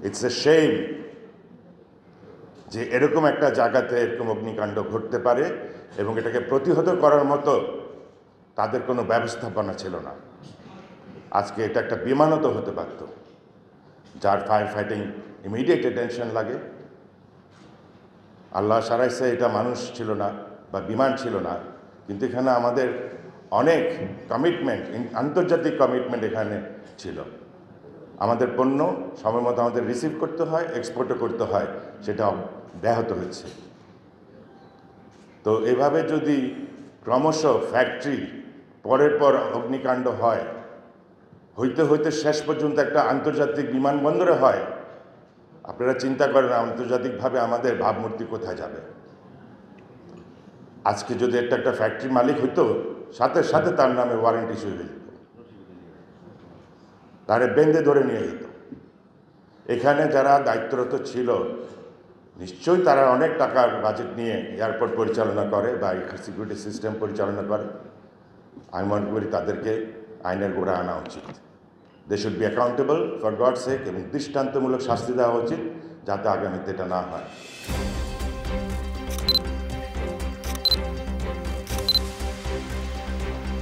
It's a shame যে এরকম একটা জায়গাতে এরকম অগ্নিকাণ্ড ঘটতে পারে এবং এটাকে প্রতিহত করার মতো তাদের কোনো ব্যবস্থাপনা ছিল না। আজকে এটা একটা বিমানত হতে পারত, যার ফায়ার ফাইটিং ইমিডিয়েট অ্যাটেনশন লাগে। আল্লাহ সারাইছে এটা মানুষ ছিল না বা বিমান ছিল না, কিন্তু এখানে আমাদের অনেক কমিটমেন্ট, আন্তর্জাতিক কমিটমেন্ট এখানে ছিল। আমাদের পণ্য সময় মতো আমাদের রিসিভ করতে হয়, এক্সপোর্টও করতে হয়, সেটা ব্যাহত হচ্ছে। তো এভাবে যদি ক্রমশ ফ্যাক্টরি পরের পর অগ্নিকাণ্ড হয়, হইতে হইতে শেষ পর্যন্ত একটা আন্তর্জাতিক বিমানবন্দরে হয়, আপনারা চিন্তা করেন আন্তর্জাতিকভাবে আমাদের ভাবমূর্তি কোথায় যাবে। আজকে যদি একটা ফ্যাক্টরি মালিক হইতো, সাথে সাথে তার নামে ওয়ারেন্টি ইস্যু হয়ে যেত, তারে বেঁধে ধরে নিয়ে যেত। এখানে যারা দায়িত্বরত ছিল নিশ্চয়ই তারা অনেক টাকার বাজেট নিয়ে এয়ারপোর্ট পরিচালনা করে বা সিকিউরিটি সিস্টেম পরিচালনা করে। আমি মনে করি তাদেরকে আইনের গোড়া আনা উচিত। They should be accountable for God sake, এবং দৃষ্টান্তমূলক শাস্তি দেওয়া উচিত যাতে আগামীতে এটা না হয়।